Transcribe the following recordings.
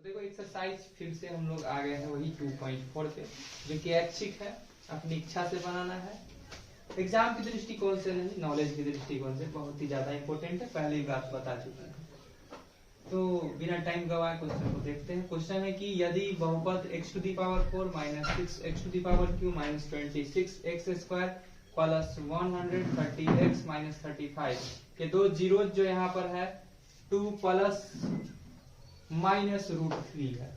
देखो एक्सरसाइज फिर से हम लोग आ गए हैं वही 2.4 पे, जो कि ऐच्छिक है, अपनी इच्छा से बनाना है। एग्जाम की दृष्टिकोण से नहीं, नॉलेज की दृष्टिकोण से बहुत ही ज्यादा इंपॉर्टेंट है, पहले ही बात बता चुके हैं। तो बिना टाइम गवाए क्वेश्चन को देखते हैं। क्वेश्चन है कि यदि बहुपद x⁴ minus 6x⁴ minus 26x² plus 130x minus 35 के दो जीरो जो यहाँ पर है 2 प्लस माइनस √3 है,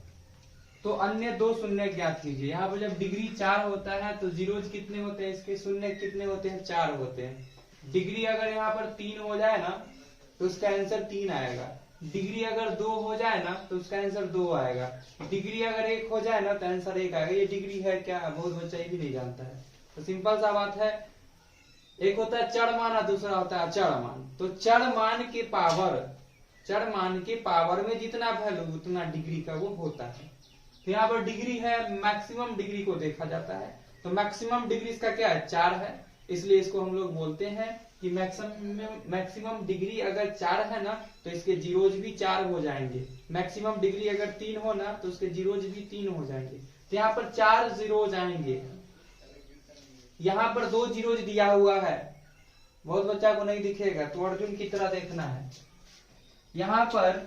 तो अन्य दो शून्य ज्ञात कीजिए। यहाँ पर जब डिग्री 4 होता है तो जीरोज कितने होते हैं, इसके शून्य कितने होते हैं, 4 होते हैं। डिग्री अगर यहाँ पर 3 हो जाए ना तो उसका आंसर 3 आएगा। डिग्री अगर 2 हो जाए ना तो उसका आंसर 2 आएगा। डिग्री अगर 1 हो जाए ना तो आंसर 1 आएगा। ये डिग्री है क्या, बहुत बच्चा ये भी नहीं जानता है। तो सिंपल सा बात है, एक होता है चर मान और दूसरा होता है अचर मान। तो चर मान के पावर में जितना वैल्यू उतना डिग्री का वो होता है। तो यहाँ पर डिग्री है, मैक्सिमम डिग्री को देखा जाता है। तो मैक्सिमम डिग्री इसका क्या है, 4 है, इसलिए इसको हम लोग बोलते हैं कि मैक्सिमम डिग्री अगर 4 है ना तो इसके जीरोज भी 4 हो जाएंगे। मैक्सिमम डिग्री अगर 3 हो ना तो उसके जीरोज भी 3 हो जाएंगे। तो यहाँ पर 4 जीरोज आएंगे। यहाँ पर 2 जीरोज दिया हुआ है, बहुत बच्चा को नहीं दिखेगा, तो अर्जुन की तरह देखना है। यहाँ पर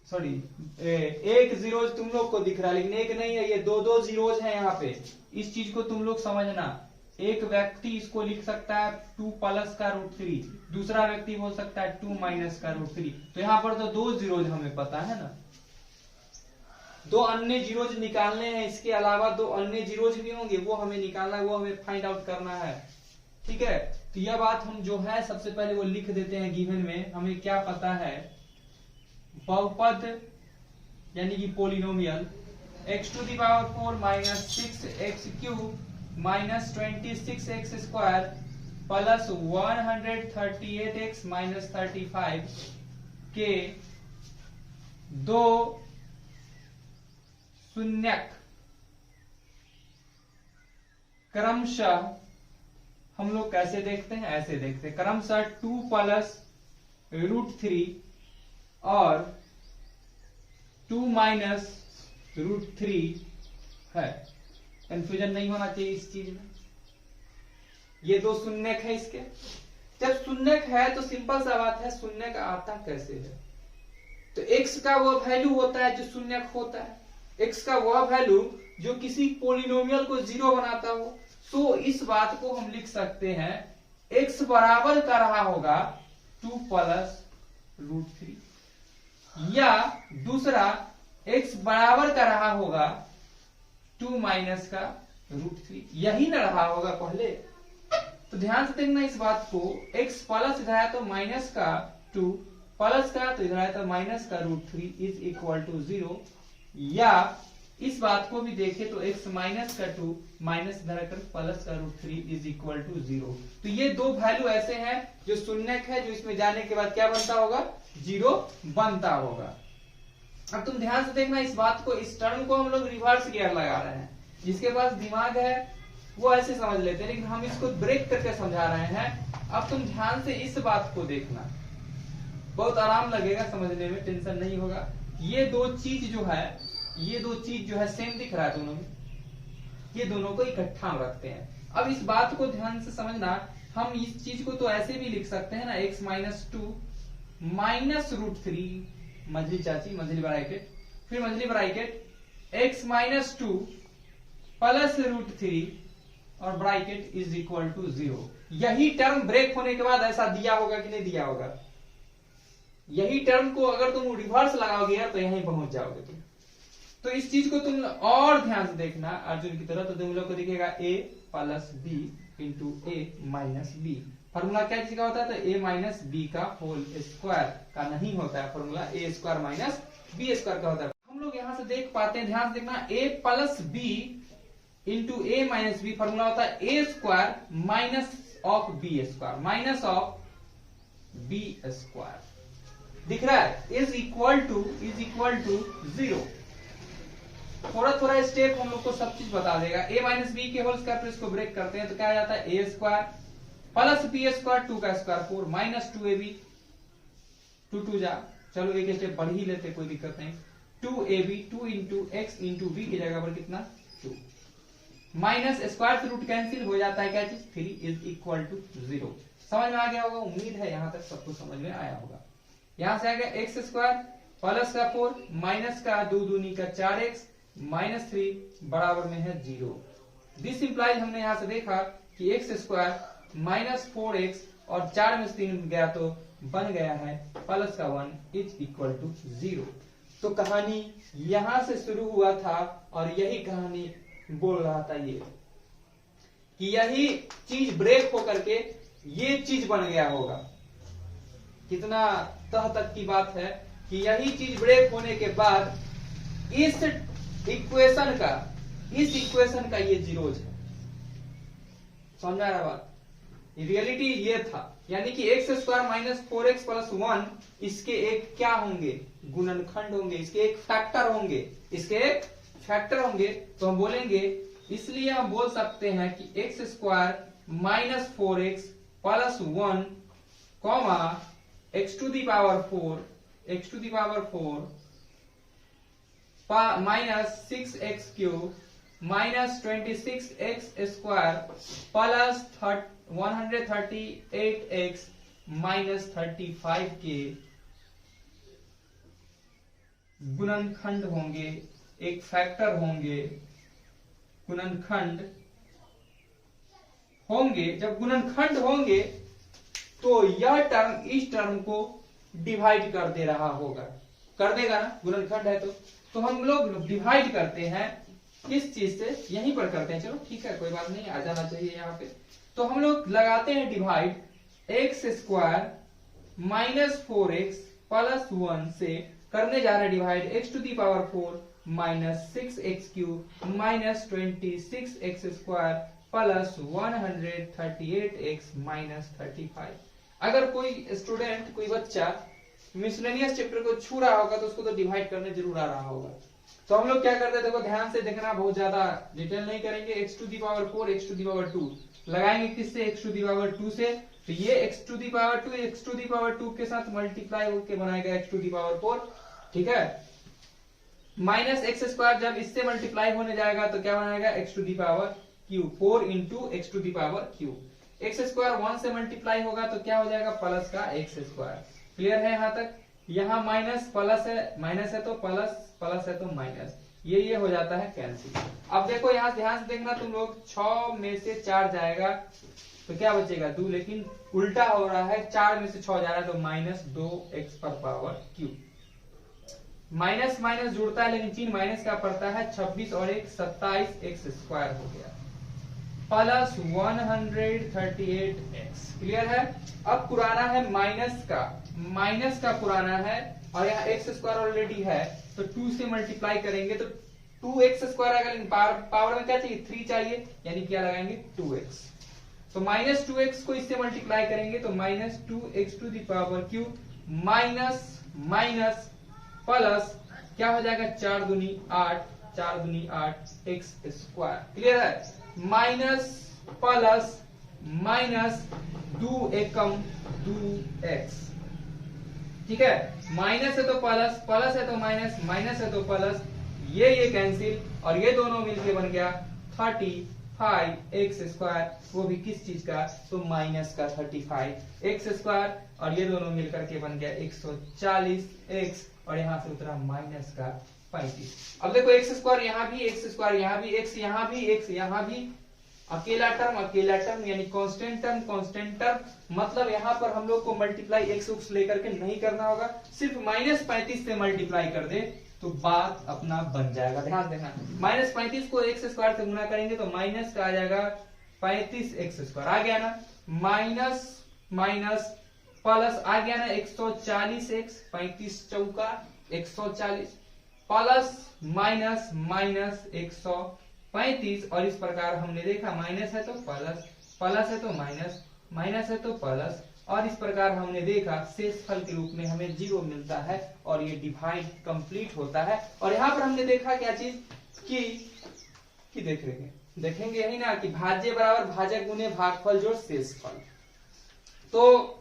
सॉरी 1 जीरोज तुम लोग को दिख रहा है, लेकिन 1 नहीं है, ये 2 जीरोज है यहाँ पे। इस चीज को तुम लोग समझना। एक व्यक्ति इसको लिख सकता है 2 प्लस का √3, दूसरा व्यक्ति हो सकता है 2 माइनस का √3। तो यहाँ पर तो 2 जीरोज हमें पता है ना। 2 अन्य जीरोज निकालने हैं, इसके अलावा 2 अन्य जीरोज भी होंगे, वो हमें निकालना है, वो हमें फाइंड आउट करना है। ठीक है, तो यह बात हम जो है सबसे पहले वो लिख देते हैं गिवन में। हमें क्या पता है, बहुपद यानी कि polynomial x⁴ minus 6x³ minus 26x² plus 138x minus 35 के दो शून्यक क्रमशः हम लोग कैसे देखते हैं, ऐसे देखते हैं क्रमशः 2 प्लस √3 और 2 माइनस √3 है। कंफ्यूजन नहीं होना चाहिए इस चीज में। ये दो शून्यक है इसके। जब शून्यक है तो सिंपल सा बात है, शून्यक आता कैसे है। तो x का वह वैल्यू होता है जो शून्यक होता है, x का वह वैल्यू जो किसी पोलिनोमियल को 0 बनाता हो। तो इस बात को हम लिख सकते हैं x बराबर का रहा होगा 2 प्लस √3, या दूसरा x बराबर का रहा होगा 2 माइनस का √3। यही ना रहा होगा पहले। तो ध्यान से देखना इस बात को, x प्लस इधर आया तो माइनस का 2, प्लस का तो इधर आया तो माइनस का √3 इज इक्वल टू 0। या इस बात को भी देखे तो x माइनस का 2 माइनस इधर आकर प्लस का √3 इज इक्वल टू 0। तो ये दो वैल्यू ऐसे हैं जो शून्यक है, जो इसमें जाने के बाद क्या बनता होगा, 0 बनता होगा। अब तुम ध्यान से देखना इस बात को, इस टर्म को हम लोग रिवर्स गियर लगा रहे हैं। जिसके पास दिमाग है वो ऐसे समझ लेते हैं, लेकिन हम इसको ब्रेक करके समझा रहे हैं। अब तुम ध्यान से इस बात को देखना, बहुत आराम लगेगा समझने में, टेंशन नहीं होगा। ये दो चीज जो है सेम दिख रहा है दोनों में, ये दोनों को इकट्ठा रखते हैं। अब इस बात को ध्यान से समझना, हम इस चीज को तो ऐसे भी लिख सकते हैं ना, x माइनस 2 माइनस √3 मझली चाची मझली ब्रैकेट, फिर मझली ब्रैकेट x माइनस 2 प्लस √3 और ब्रैकेट इज इक्वल टू 0। यही टर्म ब्रेक होने के बाद ऐसा दिया होगा कि नहीं दिया होगा। यही टर्म को अगर तुम रिवर्स लगाओगे यार तो यहीं पहुंच जाओगे तुम। तो इस चीज को तुम और ध्यान से देखना अर्जुन की तरह, तो तुम लोग को दिखेगा a plus b into a minus b। Formula क्या चीज का होता है, तो a माइनस b का होल स्क्वायर का नहीं होता है, फॉर्मूला a² माइनस b² का होता है। हम लोग यहाँ से देख पाते हैं, ध्यान से देखना, a plus b into a minus b formula होता है a² minus of b², minus of b²। दिख रहा है, इज इक्वल टू 0। थोड़ा स्टेप हम लोग को सब चीज बता देगा। a माइनस बी के होल स्क्वायर, फिर इसको ब्रेक करते हैं तो क्या आ जाता है, a² प्लस b² 2 का स्क्वायर 4 माइनस 2ab 2 2 जा चलो एक स्टेप बढ़ ही लेते, कोई दिक्कत नहीं। 2ab 2 into x into we की जगह पर कितना 2 माइनस स्क्वायर से रूट कैंसिल हो जाता है क्या चीज 3 इज इक्वल टू 0। समझ में आ गया होगा, उम्मीद है यहाँ तक सबको समझ में आया होगा। यहां से आ गया एक्स स्क्वायर प्लस का 4 माइनस का 2 दूनी का 4x माइनस 3 बराबर में है 0। दिस इंप्लाइज हमने यहां से देखा कि एक्स स्क्वायर माइनस 4x और 4 में से 3 गया तो बन गया है प्लस का 1 इज इक्वल टू 0। तो कहानी यहां से शुरू हुआ था और यही कहानी बोल रहा था ये कि यही चीज ब्रेक होकर के ये चीज बन गया होगा। कितना तह तक की बात है कि यही चीज ब्रेक होने के बाद इस इक्वेशन का ये जीरोज है। समझ आ रहा बात? रियलिटी ये था, यानी कि x square minus 4x plus 1 इसके एक क्या होंगे गुणनखंड होंगे, इसके एक फैक्टर होंगे। तो हम बोलेंगे, इसलिए हम बोल सकते हैं कि x square minus 4x plus 1 comma x to the power 4 minus 6x cube minus 26x square plus 138x minus 35 के गुणनखंड होंगे, एक फैक्टर होंगे, गुणनखंड होंगे। जब गुणनखंड होंगे तो यह टर्म इस टर्म को डिवाइड कर दे रहा होगा, कर देगा ना, गुणनखंड है तो हम लोग डिवाइड करते हैं किस चीज से, यहीं पर करते हैं। चलो ठीक है, कोई बात नहीं, आ जाना चाहिए यहाँ पे। तो हम लोग लगाते हैं divide x square minus 4x plus 1 से करने जा रहे हैं divide x to the power 4 minus 6x cube minus 26x square plus 138x minus 35। अगर कोई स्टूडेंट, कोई बच्चा मिसलेनियस चैप्टर को छू रहा होगा तो उसको तो डिवाइड करने जरूर आ रहा होगा। तो हम लोग क्या करते हैं, देखो ध्यान से देखना, बहुत ज्यादा डिटेल नहीं करेंगे। X to the power 4 x to the power 2 लगाएंगे किससे, एक्स टू दी पावर 2 से। तो ये x to the power 2 x to the power 2 के साथ मल्टीप्लाई होकर बनाएगा एक्स टू दी पावर 4, ठीक है। माइनस एक्स स्क्वायर जब इससे मल्टीप्लाई होने जाएगा तो क्या बनाएगा x to the power cube 4 into x to the power cube. X square 1 से मल्टीप्लाई होगा तो क्या हो जाएगा प्लस का एक्स स्क्वायर। क्लियर है यहाँ तक? यहाँ माइनस प्लस है, माइनस है तो प्लस, प्लस है तो माइनस, ये हो जाता है कैंसिल। अब देखो यहाँ ध्यान से देखना तुम लोग, 6 में से 4 जाएगा तो क्या बचेगा 2, लेकिन उल्टा हो रहा है, 4 में से 6 जा रहा है तो माइनस 2x पर पावर क्यूब। माइनस माइनस जुड़ता है लेकिन चिन्ह माइनस का पड़ता है, 26 और 1 27x स्क्वायर हो गया प्लस 138x। क्लियर है? अब पुराना है माइनस का पुराना है और यहाँ एक्स स्क्वायर ऑलरेडी है तो 2 से मल्टीप्लाई करेंगे तो 2x स्क्वायर आएगा, लेकिन पावर में क्या चाहिए 3 चाहिए, यानी क्या लगाएंगे 2x। तो माइनस 2x को इससे मल्टीप्लाई करेंगे तो minus 2x to the power cube minus minus plus क्या हो जाएगा 4 दूनी 8 एक्स स्क्वायर। क्लियर है? माइनस प्लस माइनस 2 एकम 2x, ठीक है। माइनस है तो प्लस, प्लस है तो माइनस, माइनस है तो प्लस, ये कैंसिल और ये दोनों मिलके बन गया 35x स्क्वायर, वो भी किस चीज का, तो माइनस का 35x स्क्वायर, और ये दोनों मिलकर के बन गया 140x और यहाँ से उतरा माइनस का 35। अब देखो एक्स स्क्वायर यहाँ भी, एक्स स्क्वायर यहाँ भी, एक्स यहाँ भी, एक्स यहाँ भी, अकेला टर्म यानी कांस्टेंट टर्म, मतलब यहाँ पर हम लोग को मल्टीप्लाई एक्स लेकर के नहीं करना होगा, सिर्फ माइनस 35 से मल्टीप्लाई कर दे तो बात अपना बन जाएगा। ध्यान देना, माइनस 35 को एक्स स्क्वायर से गुना करेंगे तो माइनस का आ जाएगा 35x स्क्वायर, आ गया ना, माइनस माइनस प्लस आ गया ना 140x, 35 चौका 140 प्लस माइनस माइनस 135, और इस प्रकार हमने देखा माइनस है तो प्लस, प्लस है तो माइनस, माइनस है तो प्लस, और इस प्रकार हमने देखा शेषफल के रूप में हमें 0 मिलता है और ये डिवाइड कंप्लीट होता है। और यहाँ पर हमने देखा क्या चीज कि देखेंगे यही ना कि भाज्य बराबर भाजक गुने भागफल जोड़ शेषफल। तो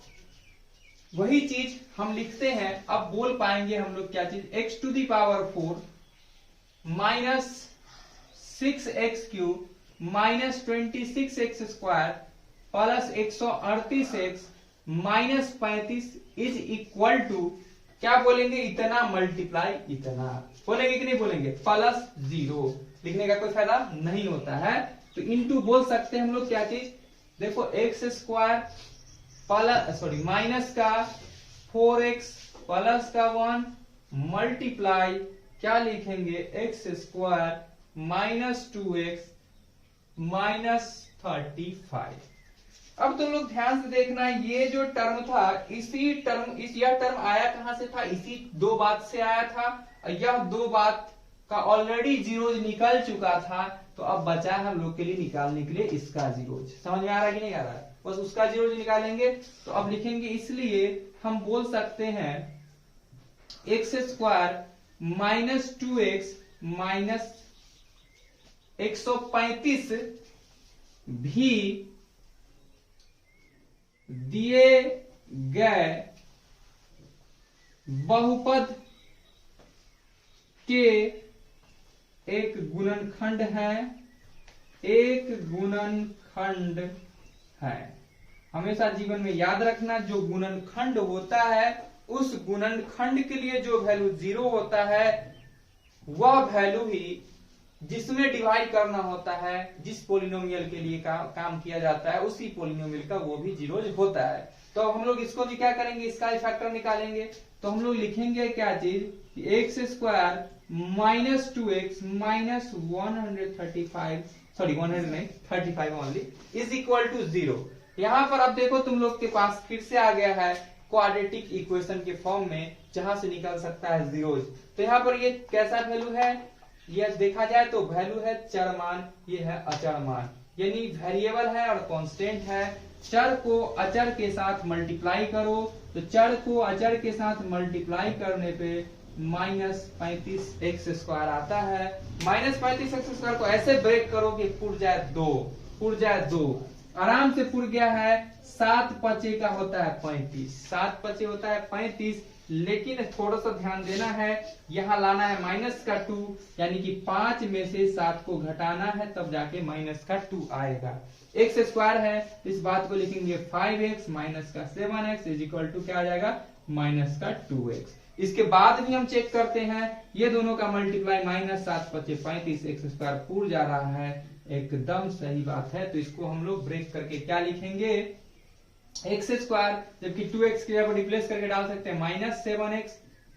वही चीज हम लिखते हैं, अब बोल पाएंगे हम लोग क्या चीज, x to the power 4 minus 6x³ minus 26x² plus 138x minus 35 is equal to क्या बोलेंगे, इतना मल्टीप्लाई इतना बोलेंगे कि नहीं बोलेंगे, प्लस 0 लिखने का कोई फायदा नहीं होता है। तो इनटू बोल सकते हैं हम लोग क्या चीज, देखो x² प्लस माइनस का 4x प्लस का 1 मल्टीप्लाई क्या लिखेंगे, x² माइनस 2x माइनस 35। अब तुम लोग ध्यान से देखना, ये जो टर्म था इसी टर्म यह टर्म आया कहां से था, इसी दो बात से आया था। यह दो बात का ऑलरेडी जीरोज निकल चुका था, तो अब बचा है हम लोग के लिए निकालने के लिए इसका जीरोज। समझ में आ रहा है कि नहीं आ रहा है, बस उसका जीरोज निकालेंगे। तो अब लिखेंगे, इसलिए हम बोल सकते हैं x² माइनस 2x माइनस 135 भी दिए गए बहुपद के एक गुणनखंड है, एक गुणनखंड है। हमेशा जीवन में याद रखना, जो गुणनखंड होता है उस गुणनखंड के लिए जो वैल्यू 0 होता है वह वैल्यू ही जिसमें डिवाइड करना होता है, जिस पोलिनोमियल के लिए काम किया जाता है उसी पोलिनोमियल का वो भी 0 होता है। तो हम लोग इसको भी क्या करेंगे, इसका फैक्टर निकालेंगे। तो हम लोग लिखेंगे क्या चीज, x² minus 2x minus 135 only is equal to 0। यहाँ पर अब देखो तुम लोग के पास फिर से आ गया है क्वाड्रेटिक इक्वेशन के फॉर्म में, जहां से निकल सकता है जीरोज। तो यहाँ पर ये कैसा वैल्यू है, ये देखा जाए तो वैल्यू है चर मान, ये है अचर मान, यानी वेरिएबल है और कांस्टेंट है। चर को अचर के साथ मल्टीप्लाई करो, तो चर को अचर के साथ मल्टीप्लाई करने पे माइनस 35x² आता है। माइनस 35x² को ऐसे ब्रेक करो कि पुर जाए दो, आराम से पुर गया है। 7 पचे का होता है 35, 7 पचे होता है 35, लेकिन थोड़ा सा ध्यान देना है, यहाँ लाना है माइनस का 2, यानी कि 5 में से 7 को घटाना है, तब जाके माइनस का 2 आएगा। x² है, इस बात को लिखेंगे 5x माइनस का 7x इज इक्वल टू क्या आ जाएगा, माइनस का 2x। इसके बाद भी हम चेक करते हैं, ये दोनों का मल्टीप्लाई माइनस 7 पचे 35, x² पूर जा रहा है, एकदम सही बात है। तो इसको हम लोग ब्रेक करके क्या लिखेंगे, x², जबकि 2x के जगह रिप्लेस करके डाल सकते हैं माइनस 7x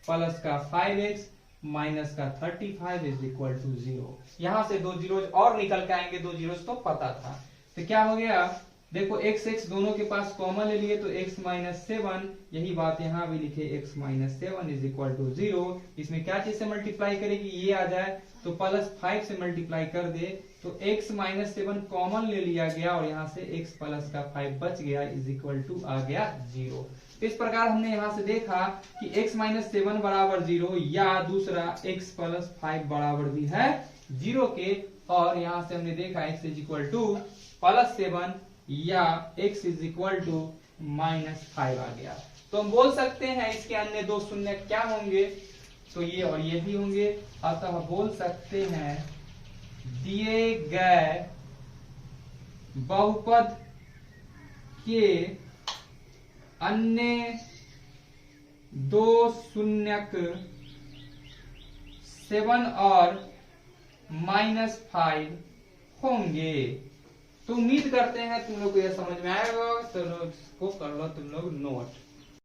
प्लस का 5x माइनस का 35 इज इक्वल टू 0। यहां से 2 जीरोज और निकल के आएंगे, 2 जीरोज तो पता था। तो क्या हो गया, देखो x दोनों के पास कॉमन ले लिए तो x माइनस 7, यही बात यहाँ भी लिखे x minus 7 is equal to 0। इसमें क्या चीज से मल्टीप्लाई करेगी, ये आ जाए तो प्लस 5 से मल्टीप्लाई कर दे तो x माइनस 7 कॉमन ले लिया गया और यहाँ से x प्लस का 5 बच गया इज इक्वल टू आ गया 0। तो इस प्रकार हमने यहाँ से देखा कि x माइनस 7 बराबर 0 या दूसरा x प्लस 5 बराबर भी है 0 के, और यहाँ से हमने देखा x is equal to plus 7 या x is equal to minus 5 आ गया। तो हम बोल सकते हैं इसके अन्य दो शून्य क्या होंगे, तो ये और ये भी होंगे। अतः बोल सकते हैं दिए गए बहुपद के अन्य दो शून्यक 7 और माइनस 5 होंगे। तो उम्मीद करते हैं तुम लोग को यह समझ में आएगा, तो इसको कर लो तुम लोग नोट।